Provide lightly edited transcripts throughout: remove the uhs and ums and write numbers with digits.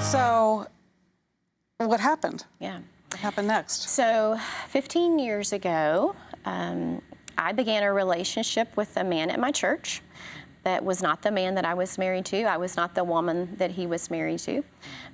So what happened? Yeah. What happened next? So 15 years ago, I began a relationship with a man at my church that was not the man that I was married to. I was not the woman that he was married to.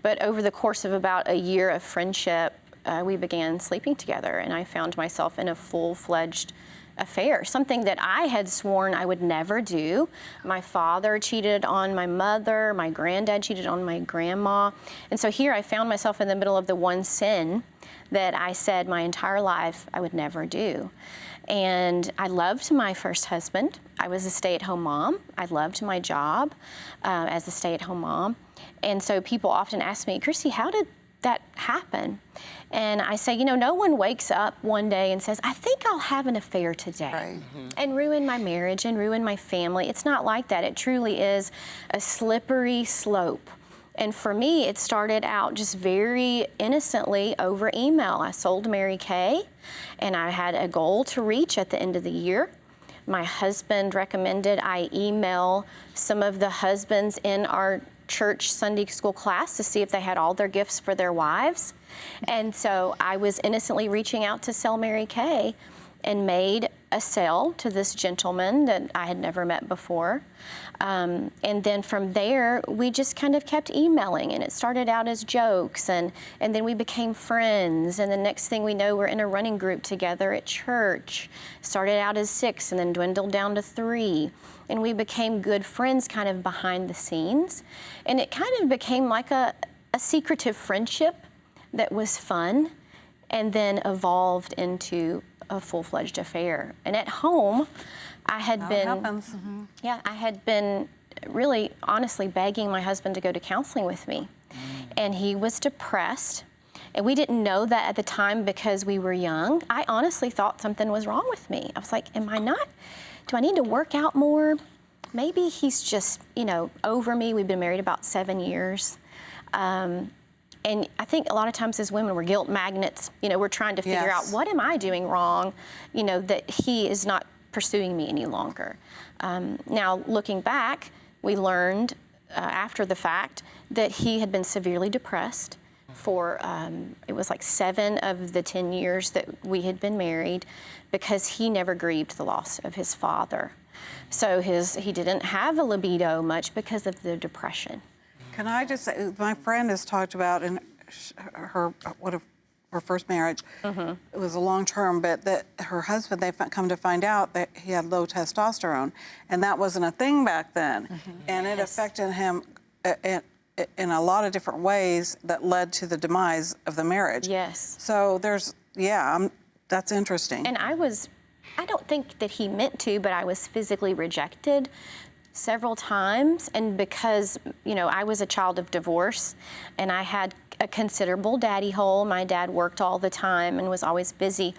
But over the course of about a year of friendship, we began sleeping together, and I found myself in a full-fledged affair, something that I had sworn I would never do. My father cheated on my mother, my granddad cheated on my grandma. And so here I found myself in the middle of the one sin that I said my entire life I would never do. And I loved my first husband. I was a stay-at-home mom. I loved my job as a stay-at-home mom. And so people often ask me, Christy, how did that happen? And I say, you know, no one wakes up one day and says, I think I'll have an affair today, Right. and ruin my marriage and ruin my family. It's not like that. It truly is a slippery slope. And for me, it started out just very innocently over email. I sold Mary Kay, and I had a goal to reach at the end of the year. My husband recommended I email some of the husbands in our church Sunday school class to see if they had all their gifts for their wives. And so I was innocently reaching out to sell Mary Kay and made a sale to this gentleman that I had never met before. And then from there, we just kind of kept emailing, and it started out as jokes, and then we became friends, and the next thing we know, we're in a running group together at church. Started out as 6 and then dwindled down to 3, and we became good friends kind of behind the scenes. And it kind of became like a secretive friendship that was fun, and then evolved into a full-fledged affair. And at home, I had I had been really honestly begging my husband to go to counseling with me. And he was depressed. And we didn't know that at the time because we were young. I honestly thought something was wrong with me. I was like, do I need to work out more? Maybe he's just, over me. We've been married about 7 years. And I think a lot of times as women, we're guilt magnets. We're trying to figure out, what am I doing wrong, that he is not pursuing me any longer. Now, looking back, we learned after the fact that he had been severely depressed for, it was like 7 of the 10 years that we had been married, because he never grieved the loss of his father. So he didn't have a libido much because of the depression. Can I just say, my friend has talked about in her first marriage, it was a long term, but that her husband, they've come to find out that he had low testosterone, and that wasn't a thing back then. And it affected him in a lot of different ways that led to the demise of the marriage. Yes. So that's interesting. And I don't think that he meant to, but I was physically rejected several times, and because I was a child of divorce, and I had a considerable daddy hole. My dad worked all the time and was always busy.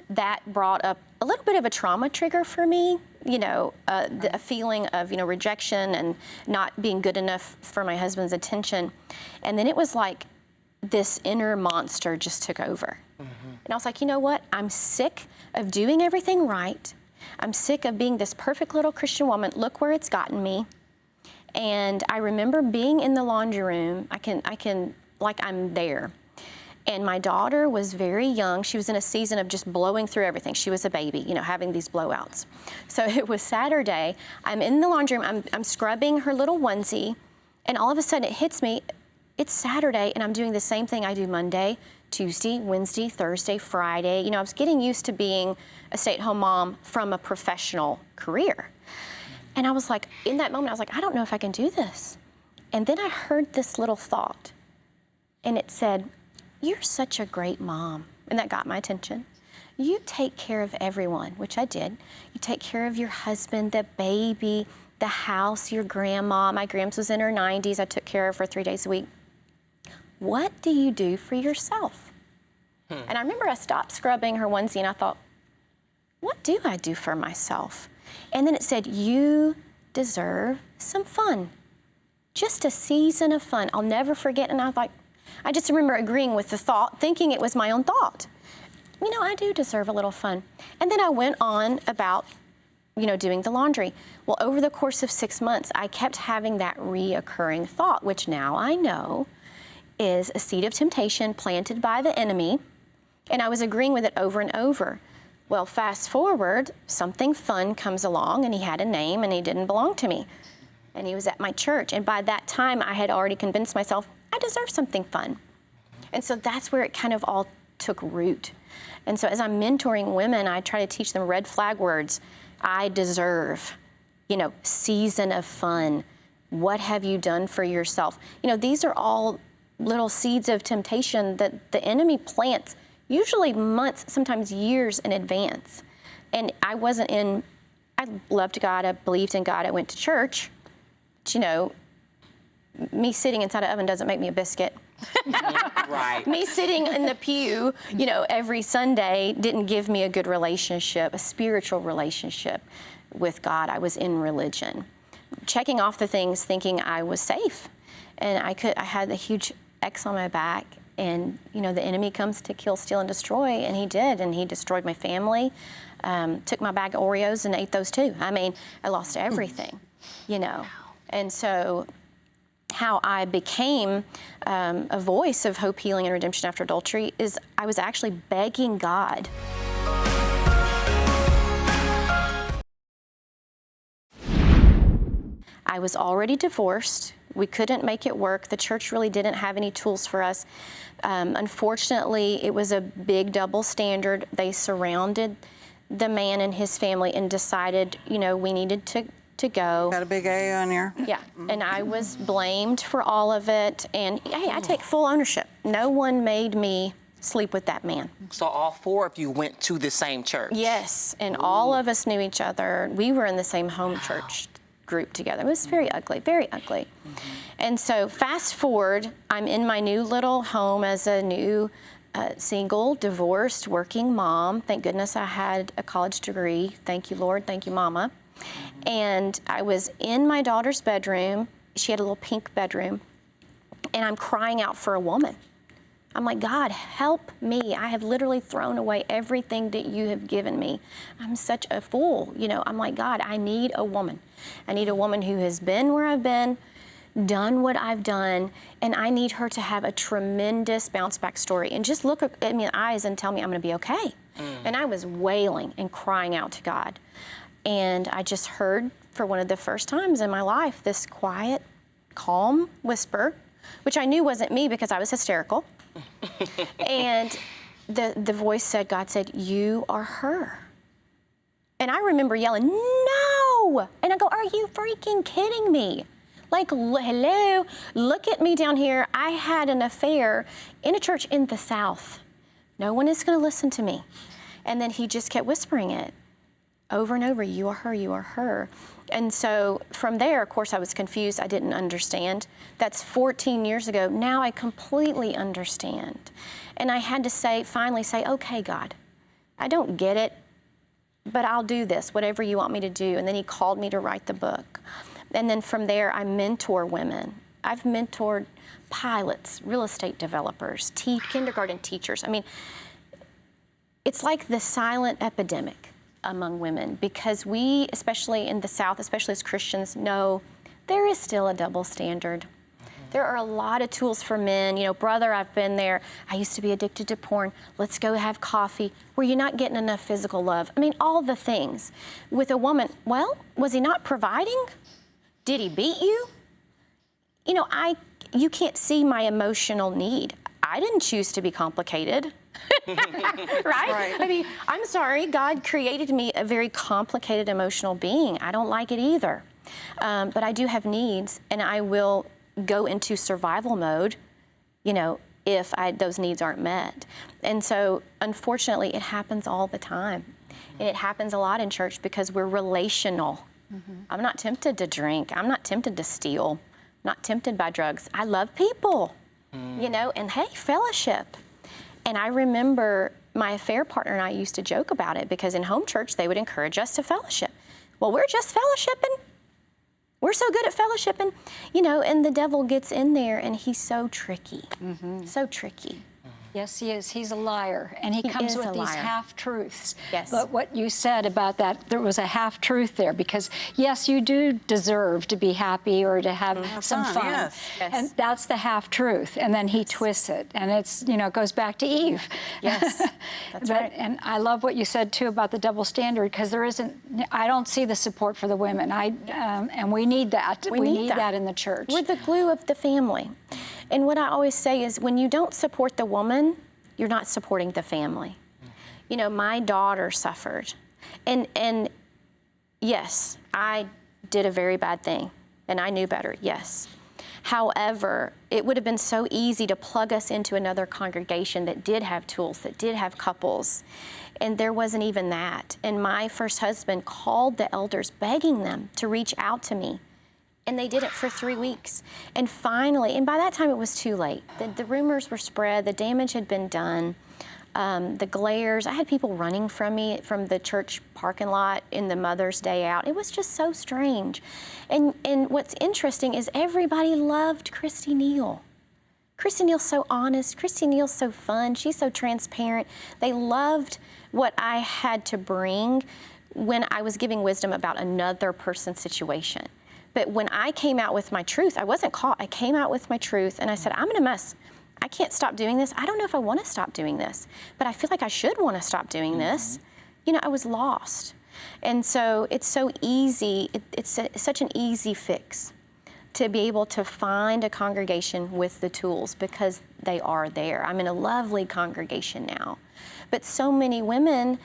That brought up a little bit of a trauma trigger for me, a feeling of rejection and not being good enough for my husband's attention. And then it was like this inner monster just took over. And I was like, you know what? I'm sick of doing everything right. I'm sick of being this perfect little Christian woman. Look where it's gotten me. And I remember being in the laundry room. I can, like I'm there. And my daughter was very young. She was in a season of just blowing through everything. She was a baby, having these blowouts. So it was Saturday. I'm in the laundry room. I'm scrubbing her little onesie. And all of a sudden it hits me. It's Saturday, and I'm doing the same thing I do Monday, Tuesday, Wednesday, Thursday, Friday. I was getting used to being a stay-at-home mom from a professional career. And I was like, in that moment, I was like, I don't know if I can do this. And then I heard this little thought, and it said, you're such a great mom. And that got my attention. You take care of everyone, which I did. You take care of your husband, the baby, the house, your grandma. My grandma was in her 90s. I took care of her 3 days a week. What do you do for yourself? And I remember I stopped scrubbing her onesie, and I thought, what do I do for myself? And then it said, you deserve some fun. Just a season of fun. I'll never forget. And I just remember agreeing with the thought, thinking it was my own thought. I do deserve a little fun. And then I went on about, doing the laundry. Well, over the course of 6 months, I kept having that reoccurring thought, which now I know is a seed of temptation planted by the enemy, and I was agreeing with it over and over. Well, fast forward, something fun comes along, and he had a name, and he didn't belong to me. And he was at my church, and by that time, I had already convinced myself I deserve something fun. And so that's where it kind of all took root. And so as I'm mentoring women, I try to teach them red flag words. I deserve, season of fun. What have you done for yourself? These are all little seeds of temptation that the enemy plants, usually months, sometimes years in advance. And I loved God, I believed in God, I went to church. But, me sitting inside an oven doesn't make me a biscuit. Right. Me sitting in the pew, every Sunday didn't give me a good relationship, a spiritual relationship with God. I was in religion, checking off the things, thinking I was safe. And I had a huge X on my back, and, the enemy comes to kill, steal, and destroy, and he did, and he destroyed my family, took my bag of Oreos and ate those too. I lost everything, And so how I became a voice of hope, healing, and redemption after adultery is I was actually begging God. I was already divorced. We couldn't make it work. The church really didn't have any tools for us. Unfortunately, it was a big double standard. They surrounded the man and his family and decided, we needed to go. Got a big A on your. Yeah, and I was blamed for all of it. And hey, I take full ownership. No one made me sleep with that man. So all four of you went to the same church? Yes, and all of us knew each other. We were in the same home church group together. It was very ugly, very ugly. And so fast forward, I'm in my new little home as a new single, divorced, working mom. Thank goodness I had a college degree. Thank you, Lord. Thank you, Mama. And I was in my daughter's bedroom. She had a little pink bedroom. And I'm crying out for a woman. I'm like, God, help me. I have literally thrown away everything that you have given me. I'm such a fool. I'm like, God, I need a woman. I need a woman who has been where I've been, done what I've done, and I need her to have a tremendous bounce back story and just look at me in the eyes and tell me I'm going to be okay. And I was wailing and crying out to God. And I just heard for one of the first times in my life this quiet, calm whisper, which I knew wasn't me because I was hysterical. And the voice said, God said, you are her. And I remember yelling, no! And I go, are you freaking kidding me? Like, hello, look at me down here. I had an affair in a church in the South. No one is going to listen to me. And then he just kept whispering it over and over, you are her, you are her. And so from there, of course, I was confused. I didn't understand. That's 14 years ago. Now I completely understand. And I had to finally say, okay, God, I don't get it, but I'll do this, whatever you want me to do. And then he called me to write the book. And then from there, I mentor women. I've mentored pilots, real estate developers, kindergarten teachers. It's like the silent epidemic among women because we, especially in the South, especially as Christians, know there is still a double standard. There are a lot of tools for men. Brother, I've been there. I used to be addicted to porn. Let's go have coffee. Were you not getting enough physical love? All the things. With a woman, well, was he not providing? Did he beat you? You can't see my emotional need. I didn't choose to be complicated. Right? I'm sorry, God created me a very complicated emotional being. I don't like it either. But I do have needs, and I will go into survival mode, if those needs aren't met. And so, unfortunately, it happens all the time. And it happens a lot in church because we're relational. I'm not tempted to drink. I'm not tempted to steal. I'm not tempted by drugs. I love people, and hey, fellowship. And I remember my affair partner and I used to joke about it because in home church, they would encourage us to fellowship. Well, we're just fellowshipping. We're so good at fellowshipping, and the devil gets in there and he's so tricky, so tricky. Yes, he is. He's a liar, and he comes is with a these liar. half-truths. Yes. But what you said about that, there was a half-truth there, because yes, you do deserve to be happy or to have some fun, fun. yes. Yes. And that's the half-truth, and then he twists it, and it's, you know, it goes back to Eve. Yes, that's right. And I love what you said too about the double standard, because there isn't, I don't see the support for the women. And we need that. We need that in the church. We're the glue of the family. And what I always say is, when you don't support the woman, you're not supporting the family. You know, my daughter suffered. And yes, I did a very bad thing, and I knew better, yes. However, it would have been so easy to plug us into another congregation that did have tools, that did have couples, and there wasn't even that. And my first husband called the elders, begging them to reach out to me. And they did it for 3 weeks. And finally, and by that time it was too late. The rumors were spread, the damage had been done, the glares. I had people running from me from the church parking lot in the Mother's Day out. It was just so strange. And what's interesting is everybody loved Christy Neal. Christy Neal's so honest. Christy Neal's so fun. She's so transparent. They loved what I had to bring when I was giving wisdom about another person's situation. But when I came out with my truth, I wasn't caught. I came out with my truth, and I said, I'm in a mess. I can't stop doing this. I don't know if I want to stop doing this, but I feel like I should want to stop doing this. You know, I was lost. And so it's so easy. It's such an easy fix to be able to find a congregation with the tools, because they are there. I'm in a lovely congregation now. But so many women,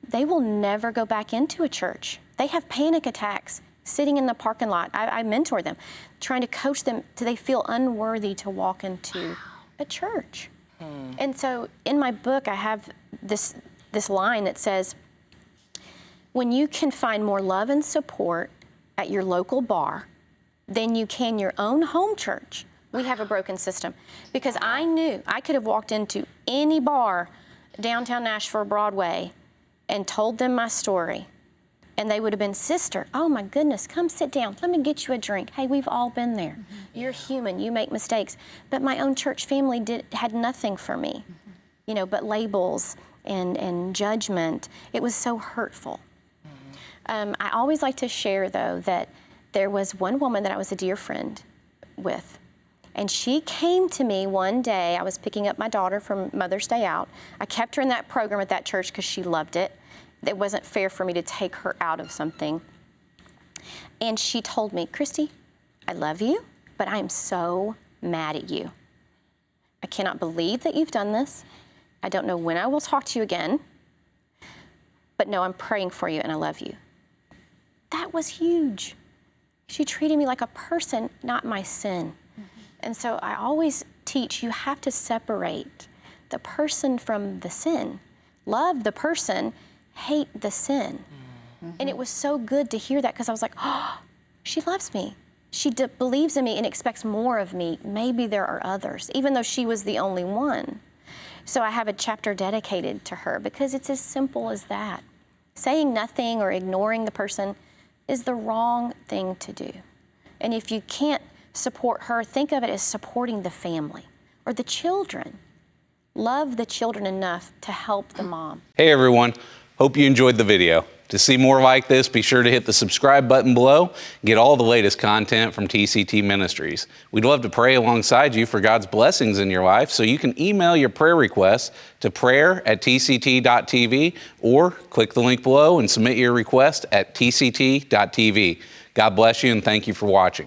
they will never go back into a church. They have panic attacks sitting in the parking lot. I mentor them, trying to coach them till they feel unworthy to walk into a church. And so in my book, I have this line that says, when you can find more love and support at your local bar than you can your own home church, we have a broken system. Because I knew I could have walked into any bar downtown Nashville, Broadway, and told them my story. And they would have been, sister, oh my goodness, come sit down. Let me get you a drink. Hey, we've all been there. You're human, you make mistakes. But my own church family had nothing for me, you know, but labels and judgment. It was so hurtful. I always like to share, though, that there was one woman that I was a dear friend with. And she came to me one day. I was picking up my daughter from Mother's Day out. I kept her in that program at that church because she loved it. It wasn't fair for me to take her out of something. And she told me, Christy, I love you, but I am so mad at you. I cannot believe that you've done this. I don't know when I will talk to you again, but no, I'm praying for you and I love you. That was huge. She treated me like a person, not my sin. And so I always teach, you have to separate the person from the sin. Love the person, hate the sin. And it was so good to hear that, because I was like, oh, she loves me. She believes in me and expects more of me. Maybe there are others, even though she was the only one. So I have a chapter dedicated to her, because it's as simple as that. Saying nothing or ignoring the person is the wrong thing to do. And if you can't support her, think of it as supporting the family or the children. Love the children enough to help the mom. Hey everyone, hope you enjoyed the video. To see more like this, be sure to hit the subscribe button below. Get all the latest content from TCT Ministries. We'd love to pray alongside you for God's blessings in your life, so you can email your prayer requests to prayer@tct.tv or click the link below and submit your request at tct.tv. God bless you and thank you for watching.